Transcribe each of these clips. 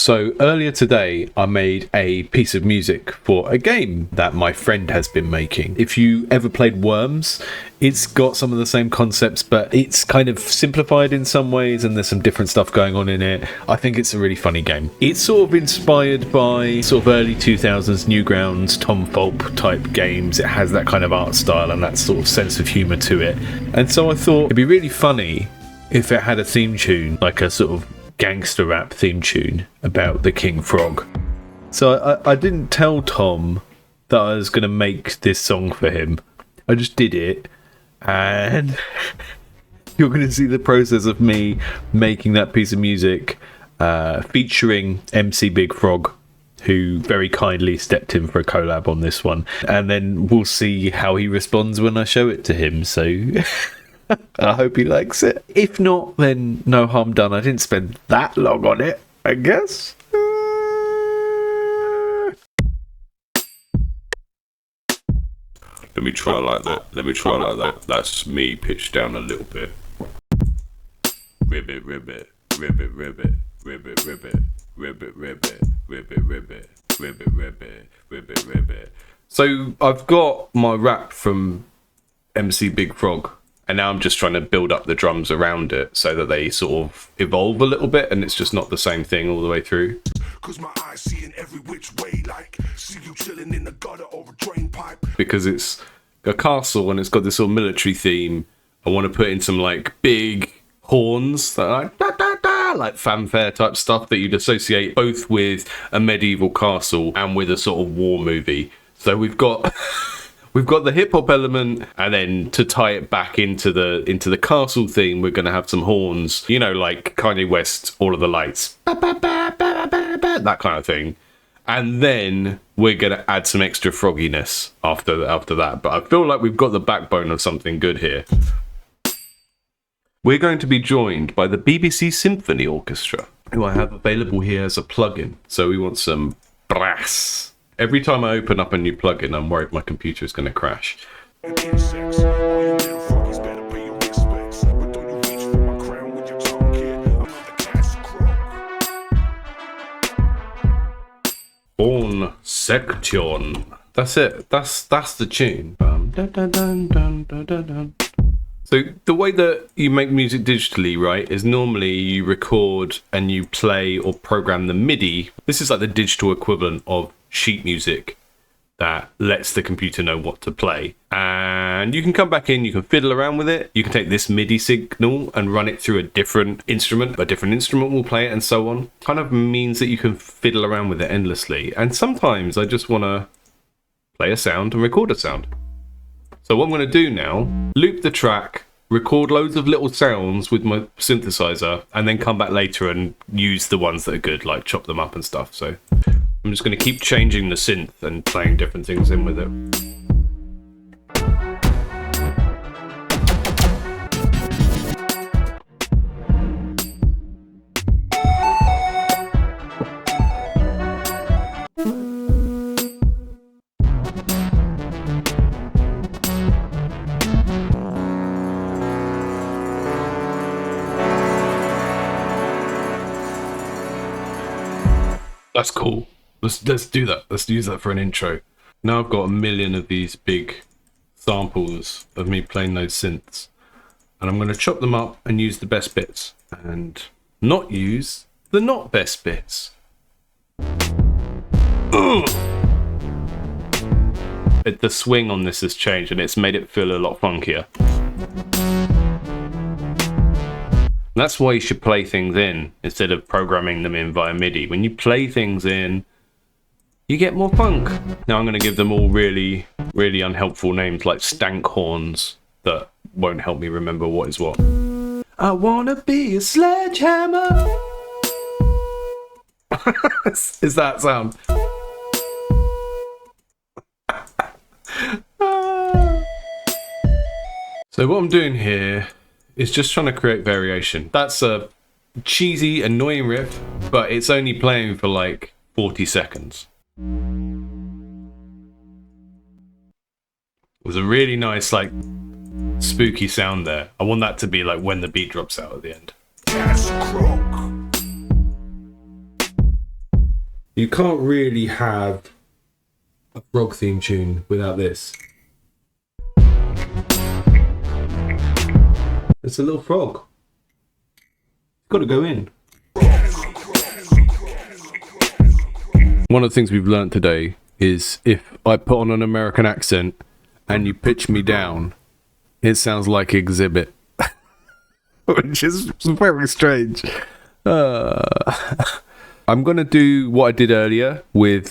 So earlier today, I made a piece of music for a game that my friend has been making. If you ever played Worms, it's got some of the same concepts, but it's kind of simplified in some ways, and there's some different stuff going on in it. I think it's a really funny game. It's sort of inspired by sort of early 2000s Newgrounds, Tom Fulp type games. It has that kind of art style and that sort of sense of humour to it. And so I thought it'd be really funny if it had a theme tune, like a sort of gangster rap theme tune about the King Frog. So I didn't tell Tom that I was going to make this song for him. I just did it, and you're going to see the process of me making that piece of music, featuring MC Big Frog, who very kindly stepped in for a collab on this one, and then we'll see how he responds when I show it to him. So I hope he likes it. If not, then no harm done. I didn't spend that long on it, I guess. Let me try like that. That's me pitched down a little bit. Ribbit, ribbit, ribbit, ribbit, ribbit, ribbit, ribbit, ribbit, ribbit, ribbit, ribbit, ribbit, ribbit, ribbit. So I've got my rap from MC Big Frog, and now I'm just trying to build up the drums around it so that they sort of evolve a little bit, and it's just not the same thing all the way through. Cause my eyes see in every which way, like see you chilling in the gutter or a drain pipe. Because it's a castle and it's got this sort of military theme, I want to put in some like big horns that are like da da da, like fanfare type stuff that you'd associate both with a medieval castle and with a sort of war movie. So we've got the hip hop element, and then to tie it back into the castle theme, we're going to have some horns, you know, like Kanye West, All of the Lights, that kind of thing. And then we're going to add some extra frogginess after that. But I feel like we've got the backbone of something good here. We're going to be joined by the BBC Symphony Orchestra, who I have available here as a plugin. So we want some brass. Every time I open up a new plugin, I'm worried my computer is going to crash. Born Section. That's it. That's the tune. So the way that you make music digitally, right, is normally you record and you play or program the MIDI. This is like the digital equivalent of sheet music that lets the computer know what to play. And you can come back in, you can fiddle around with it. You can take this MIDI signal and run it through a different instrument. A different instrument will play it and so on. Kind of means that you can fiddle around with it endlessly. And sometimes I just want to play a sound and record a sound. So what I'm going to do now, loop the track, record loads of little sounds with my synthesizer, and then come back later and use the ones that are good, like chop them up and stuff. So I'm just going to keep changing the synth and playing different things in with it. That's cool. Let's do that. Let's use that for an intro. Now I've got a million of these big samples of me playing those synths, and I'm going to chop them up and use the best bits and not use the not best bits. Ugh. The swing on this has changed and it's made it feel a lot funkier. That's why you should play things in instead of programming them in via MIDI. When you play things in, you get more funk. Now I'm going to give them all really, really unhelpful names like stank horns that won't help me remember what is what. I want to be a sledgehammer. Is that sound? So what I'm doing here is just trying to create variation. That's a cheesy, annoying riff, but it's only playing for like 40 seconds. It was a really nice, like, spooky sound there. I want that to be like when the beat drops out at the end. You can't really have a frog theme tune without this. It's a little frog. Got to go in. One of the things we've learned today is if I put on an American accent and you pitch me down, it sounds like Exhibit. Which is very strange. I'm going to do what I did earlier with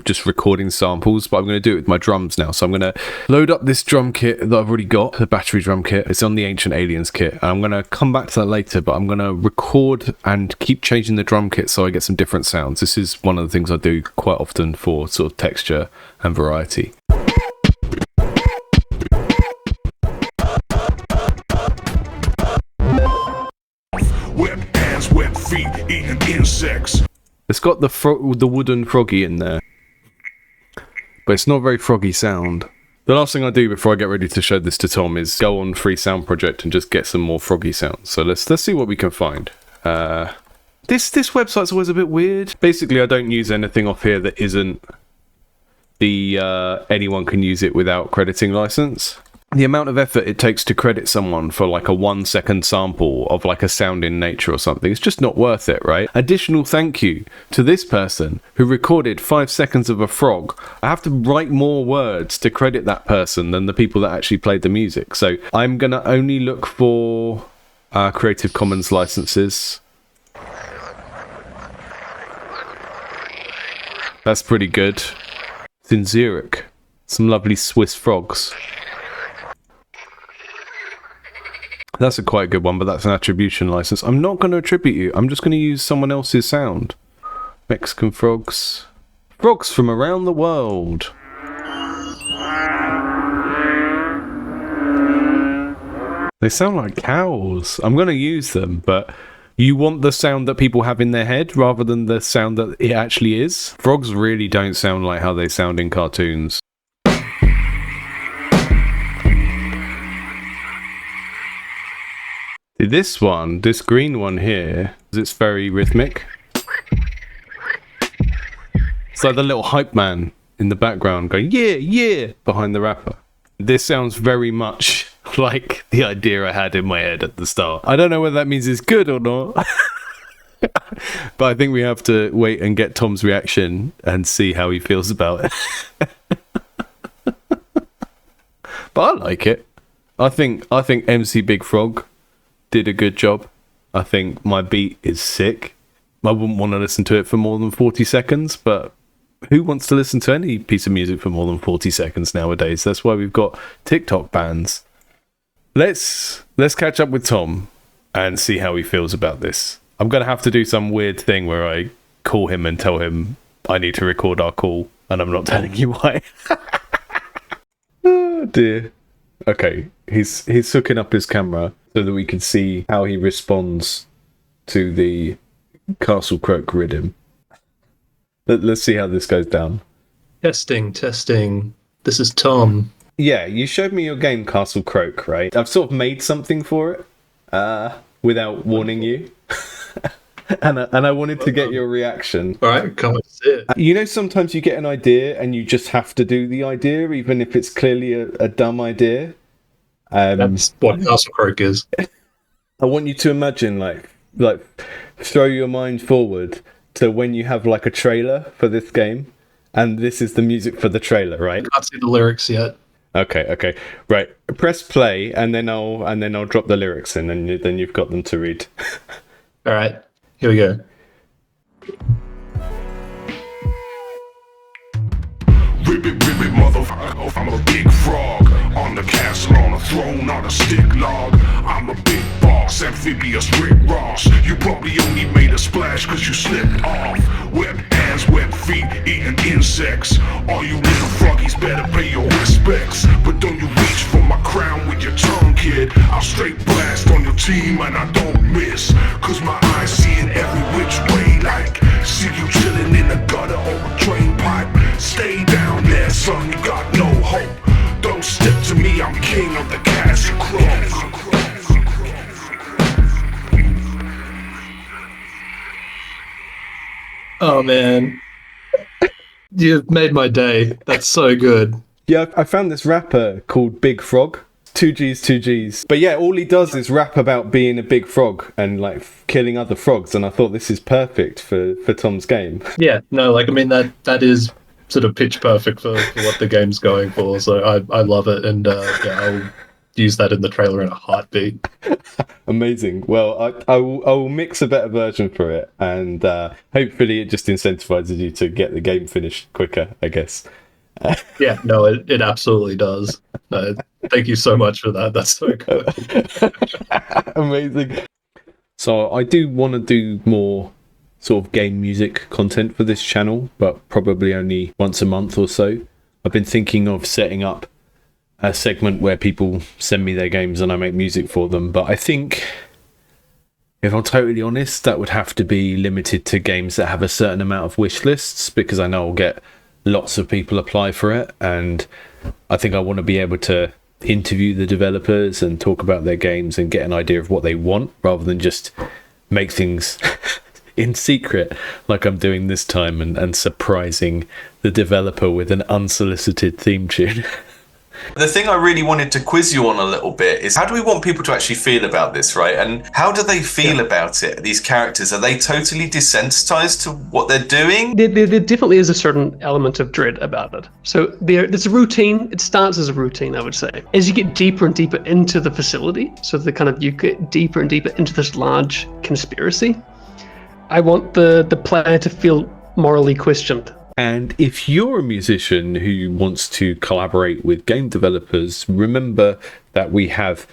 just recording samples, but I'm going to do it with my drums now. So I'm going to load up this drum kit that I've already got, the battery drum kit. It's on the Ancient Aliens kit. And I'm going to come back to that later, but I'm going to record and keep changing the drum kit so I get some different sounds. This is one of the things I do quite often for sort of texture and variety. Web hands, web feet, eating insects. It's got the wooden froggy in there, but it's not a very froggy sound. The last thing I do before I get ready to show this to Tom is go on Free Sound Project and just get some more froggy sounds. So let's see what we can find. This website's always a bit weird. Basically, I don't use anything off here that isn't the anyone can use it without crediting license. The amount of effort it takes to credit someone for like a 1 second sample of like a sound in nature or something, it's just not worth it, right? Additional thank you to this person who recorded 5 seconds of a frog. I have to write more words to credit that person than the people that actually played the music. So I'm going to only look for Creative Commons licenses. That's pretty good. It's in Zurich. Some lovely Swiss frogs. That's a quite good one, but that's an attribution license. I'm not going to attribute you. I'm just going to use someone else's sound. Mexican frogs. Frogs from around the world. They sound like cows. I'm going to use them, but you want the sound that people have in their head rather than the sound that it actually is. Frogs really don't sound like how they sound in cartoons. This one, this green one here, it's very rhythmic. It's like the little hype man in the background going, yeah, yeah, behind the rapper. This sounds very much like the idea I had in my head at the start. I don't know whether that means it's good or not. But I think we have to wait and get Tom's reaction and see how he feels about it. But I like it. I think MC Big Frog did a good job. I think my beat is sick. I wouldn't want to listen to it for more than 40 seconds, but who wants to listen to any piece of music for more than 40 seconds nowadays? That's why we've got TikTok bans. Let's catch up with Tom and see how he feels about this. I'm going to have to do some weird thing where I call him and tell him I need to record our call, and I'm not telling you why. Oh dear. Okay, he's hooking up his camera so that we can see how he responds to the Castle Croak rhythm. Let's see how this goes down. Testing. This is Tom. Yeah, you showed me your game Castle Croak, right? I've sort of made something for it without warning you. and I wanted to get your reaction. All right, come and see it. You know, sometimes you get an idea and you just have to do the idea, even if it's clearly a dumb idea. That's what Castle Croak is. I want you to imagine, like throw your mind forward to when you have like a trailer for this game, and this is the music for the trailer, right? I can't see the lyrics yet. Okay, right. Press play, and then I'll drop the lyrics in, and then you've got them to read. All right, here we go. Ribbit, motherfucker, I'm a big frog. On the castle, on a throne, on a stick log. I'm a big boss, amphibious Rick Ross. You probably only made a splash cause you slipped off. Web hands, web feet, eating insects. All you little froggies better pay your respects. But don't you reach for my crown with your tongue, kid. I'll straight blast on your team and I don't miss. Cause my eyes seeing every which way, like see you chilling in the gutter or a drain pipe. Stay down there, son, you got no hope. Don't step to me, I'm king of the Castle Croak. Oh man, You've made my day. That's so good. Yeah, I found this rapper called Big Frog. 2Gs. But yeah, all he does is rap about being a big frog and like killing other frogs. And I thought this is perfect for Tom's game. Yeah, no, like, I mean, that is sort of pitch perfect for what the game's going for. So I love it. And yeah, I'll use that in the trailer in a heartbeat. Amazing. Well, I will mix a better version for it. And hopefully it just incentivizes you to get the game finished quicker, I guess. Yeah, no, it absolutely does. No, thank you so much for that. That's so good. Amazing. So I do want to do more sort of game music content for this channel, but probably only once a month or so. I've been thinking of setting up a segment where people send me their games and I make music for them, but I think, if I'm totally honest, that would have to be limited to games that have a certain amount of wish lists, because I know I'll get lots of people apply for it, and I think I want to be able to interview the developers and talk about their games and get an idea of what they want, rather than just make things in secret like I'm doing this time and surprising the developer with an unsolicited theme tune. The thing I really wanted to quiz you on a little bit is, how do we want people to actually feel about this, right? And how do they feel about it, these characters? Are they totally desensitized to what they're doing? There definitely is a certain element of dread about it. So there's a routine. It starts as a routine, I would say. As you get deeper and deeper into the facility, so you get deeper and deeper into this large conspiracy, I want the player to feel morally questioned. And if you're a musician who wants to collaborate with game developers, remember that we have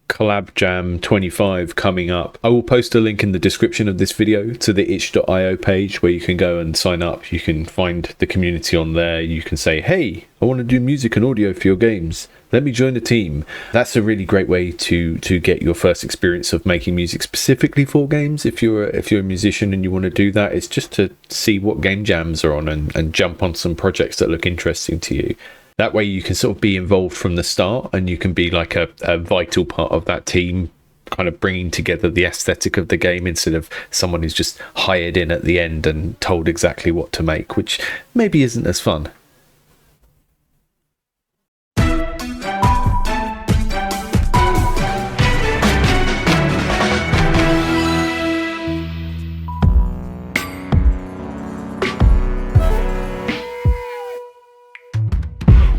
Collab Jam 25 coming up. I will post a link in the description of this video to the itch.io page where you can go and sign up. You can find the community on there. You can say, hey, I want to do music and audio for your games. Let me join the team. That's a really great way to get your first experience of making music specifically for games. If you're a musician and you want to do that, it's just to see what game jams are on and jump on some projects that look interesting to you. That way you can sort of be involved from the start, and you can be like a vital part of that team, kind of bringing together the aesthetic of the game, instead of someone who's just hired in at the end and told exactly what to make, which maybe isn't as fun.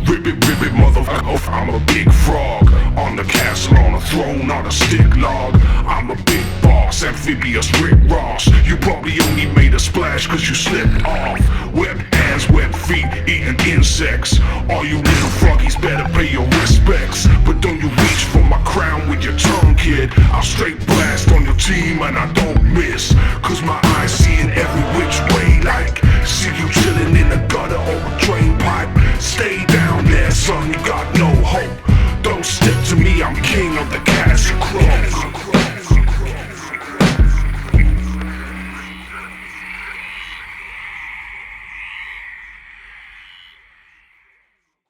Ribbit, motherfucker, I'm a big frog. On the castle, on a throne, on a stick log. I'm a big boss, amphibious Rick Ross. You probably only made a splash cause you slipped off. Webbed hands, webbed feet, eating insects. All you little froggies better pay your respects. But don't you reach for my crown with your tongue, kid. I'll straight blast on your team and I don't miss. Cause my eyes seeing every which way like see you